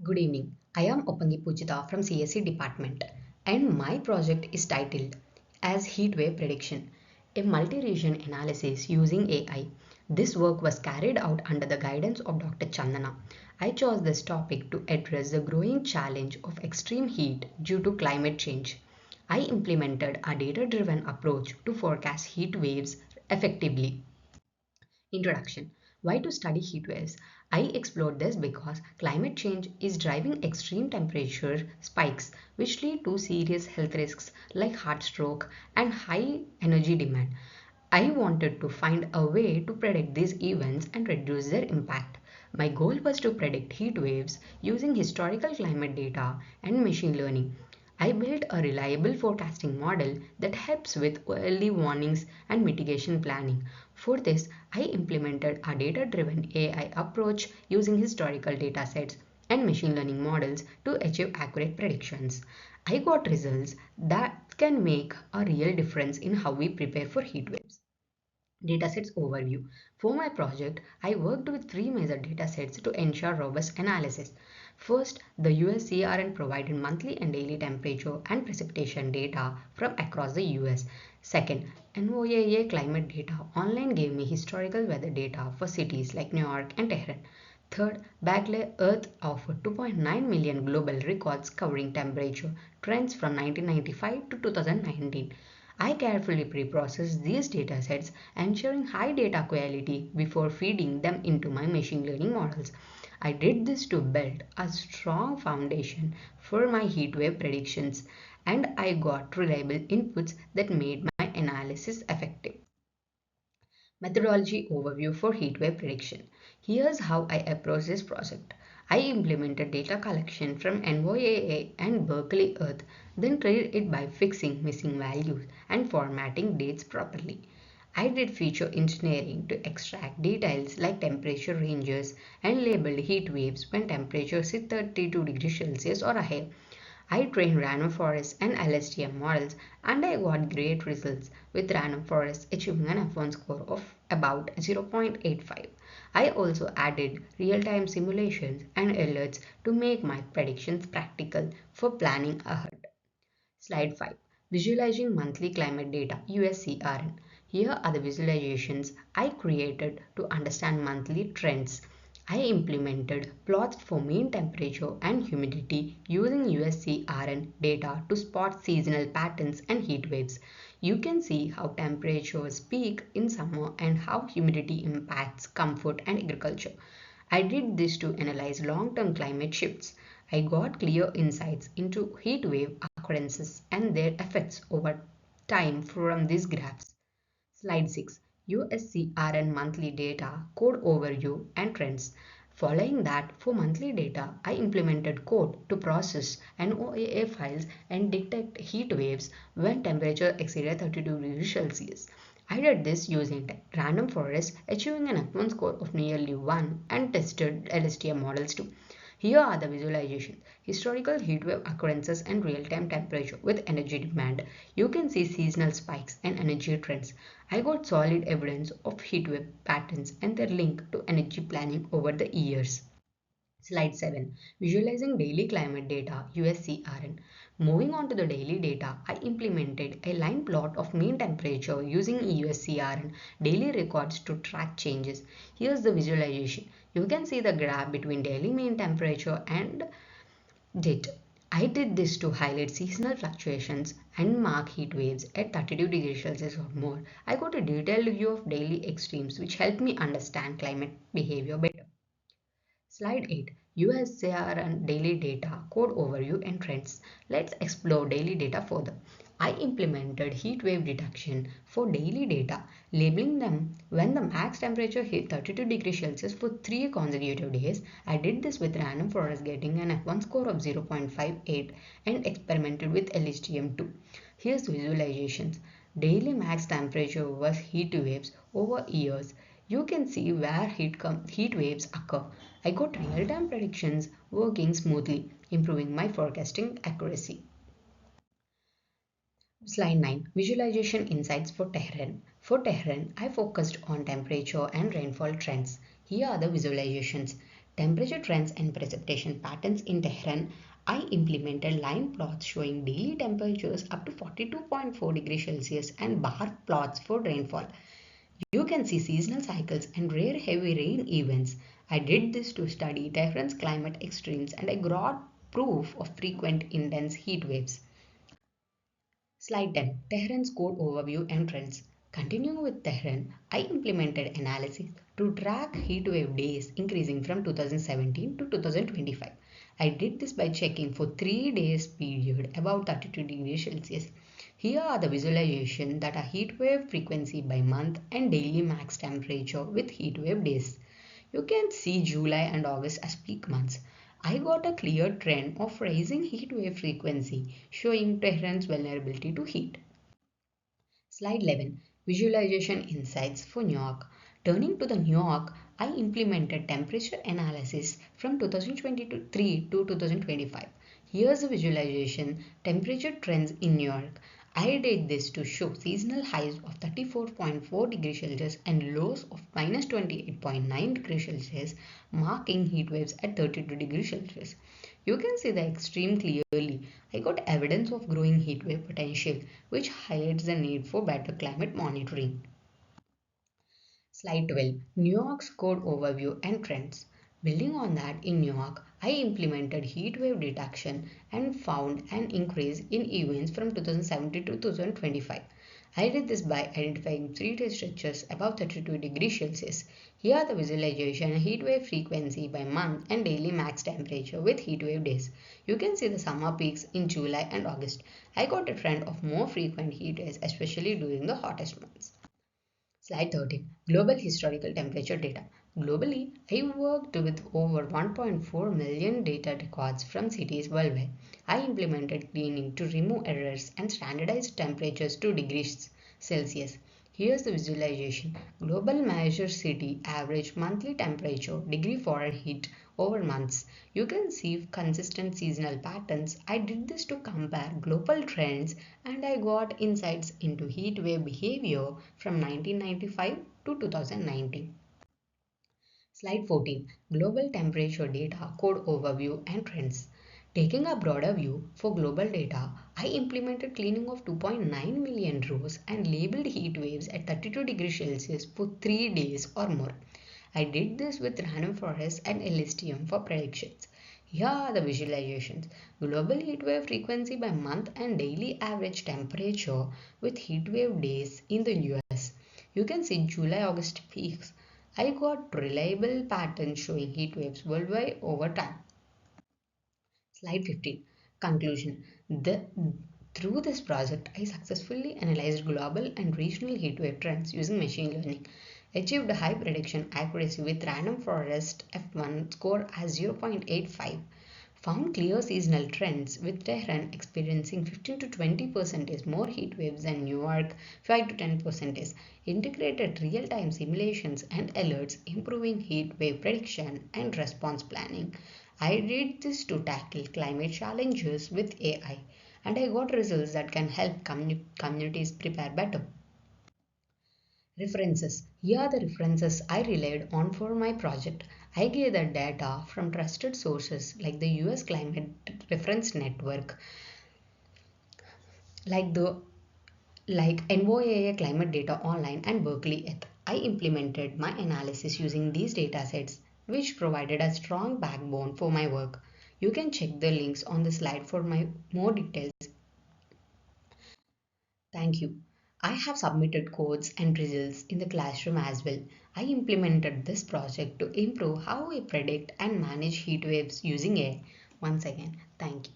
Good evening. I am Opangi Pujita from CSE department and my project is titled as Heatwave Prediction, a multi-region analysis using AI. This work was carried out under the guidance of Dr. Chandana. I chose this topic to address the growing challenge of extreme heat due to climate change. I implemented a data-driven approach to forecast heat waves effectively. Introduction. Why to study heat waves? I explored this because climate change is driving extreme temperature spikes which lead to serious health risks like heart stroke and high energy demand. I wanted to find a way to predict these events and reduce their impact. My goal was to predict heat waves using historical climate data and machine learning. I built a reliable forecasting model that helps with early warnings and mitigation planning. For this, I implemented a data-driven AI approach using historical datasets and machine learning models to achieve accurate predictions. I got results that can make a real difference in how we prepare for heat waves. Datasets overview. For my project, I worked with three major datasets to ensure robust analysis. First, the USCRN provided monthly and daily temperature and precipitation data from across the US. Second, NOAA climate data online gave me historical weather data for cities like New York and Tehran. Third, Bagley Earth offered 2.9 million global records covering temperature trends from 1995 to 2019. I carefully pre-processed these datasets, ensuring high data quality before feeding them into my machine learning models. I did this to build a strong foundation for my heatwave predictions, and I got reliable inputs that made my analysis effective. Methodology overview for heatwave prediction. Here's how I approach this project. I implemented data collection from NOAA and Berkeley Earth, then trained it by fixing missing values and formatting dates properly. I did feature engineering to extract details like temperature ranges and labeled heat waves when temperatures hit 32 degrees Celsius or higher. I trained random forests and LSTM models and I got great results with random forests achieving an F1 score of about 0.85. I also added real-time simulations and alerts to make my predictions practical for planning ahead. Slide 5. Visualizing monthly climate data USCRN. Here are the visualizations I created to understand monthly trends. I implemented plots for mean temperature and humidity using USCRN data to spot seasonal patterns and heat waves. You can see how temperatures peak in summer and how humidity impacts comfort and agriculture. I did this to analyze long-term climate shifts. I got clear insights into heat wave occurrences and their effects over time from these graphs. Slide 6. USCRN monthly data, code overview and trends. Following that, for monthly data, I implemented code to process NOAA files and detect heat waves when temperature exceeded 32 degrees Celsius. I did this using random forests, achieving an F1 score of nearly 1 and tested LSTM models too. Here are the visualizations, historical heatwave occurrences and real-time temperature with energy demand. You can see seasonal spikes and energy trends. I got solid evidence of heatwave patterns and their link to energy planning over the years. Slide 7. Visualizing daily climate data USCRN. Moving on to the daily data, I implemented a line plot of mean temperature using USCRN daily records to track changes. Here's the visualization. You can see the graph between daily mean temperature and date. I did this to highlight seasonal fluctuations and mark heat waves at 32 degrees Celsius or more. I got a detailed view of daily extremes which helped me understand climate behavior better. Slide 8. USCRN daily data, code overview and trends. Let's explore daily data further. I implemented heat wave detection for daily data, labeling them when the max temperature hit 32 degrees Celsius for 3 consecutive days. I did this with random forest getting an F1 score of 0.58 and experimented with LSTM2. Here's visualizations. Daily max temperature was heat waves over years. You can see where heat waves occur. I got real-time predictions working smoothly, improving my forecasting accuracy. Slide 9. Visualization insights for Tehran. For Tehran, I focused on temperature and rainfall trends. Here are the visualizations. Temperature trends and precipitation patterns in Tehran. I implemented line plots showing daily temperatures up to 42.4 degrees Celsius and bar plots for rainfall. You can see seasonal cycles and rare heavy rain events. I did this to study Tehran's climate extremes and I got proof of frequent intense heat waves. Slide 10. Tehran's code overview and trends. Continuing with Tehran, I implemented analysis to track heatwave days increasing from 2017 to 2025. I did this by checking for 3 days period above 32 degrees Celsius. Here are the visualization that are heatwave frequency by month and daily max temperature with heatwave days. You can see July and August as peak months. I got a clear trend of rising heat wave frequency, showing Tehran's vulnerability to heat. Slide 11. Visualization insights for New York. Turning to the New York, I implemented temperature analysis from 2023 to 2025. Here's a visualization temperature trends in New York. I did this to show seasonal highs of 34.4 degrees Celsius and lows of minus 28.9 degrees Celsius, marking heat waves at 32 degrees Celsius. You can see the extreme clearly. I got evidence of growing heat wave potential, which highlights the need for better climate monitoring. Slide 12. New York's code overview and trends. Building on that, in New York, I implemented heat wave detection and found an increase in events from 2017 to 2025. I did this by identifying 3-day stretches above 32 degrees Celsius. Here are the visualization heat wave frequency by month and daily max temperature with heat wave days. You can see the summer peaks in July and August. I got a trend of more frequent heat waves, especially during the hottest months. Slide 13. Global historical temperature data. Globally, I worked with over 1.4 million data records from cities worldwide. I implemented cleaning to remove errors and standardized temperatures to degrees Celsius. Here's the visualization. Global measure city average monthly temperature degree Fahrenheit over months. You can see consistent seasonal patterns. I did this to compare global trends and I got insights into heat wave behavior from 1995 to 2019. Slide 14. Global temperature data code overview and trends. Taking a broader view for global data, I implemented cleaning of 2.9 million rows and labeled heat waves at 32 degrees Celsius for 3 days or more. I did this with random forests and LSTM for predictions. Here are the visualizations. Global heatwave frequency by month and daily average temperature with heatwave days in the US. You can see July-August peaks. I got reliable patterns showing heat waves worldwide over time. Slide 15. Conclusion. Through this project, I successfully analyzed global and regional heatwave trends using machine learning, achieved high prediction accuracy with random forest F1 score as 0.85, found clear seasonal trends with Tehran experiencing 15 to 20% more heat waves than New York 5 to 10%, integrated real-time simulations and alerts improving heat wave prediction and response planning. I did this to tackle climate challenges with AI and I got results that can help communities prepare better. References. Here are the references I relied on for my project. I gathered data from trusted sources like the US Climate Reference Network, like the NOAA Climate Data Online and Berkeley ETH. I implemented my analysis using these datasets, which provided a strong backbone for my work. You can check the links on the slide for more details. Thank you. I have submitted codes and results in the classroom as well. I implemented this project to improve how we predict and manage heat waves using AI. Once again, thank you.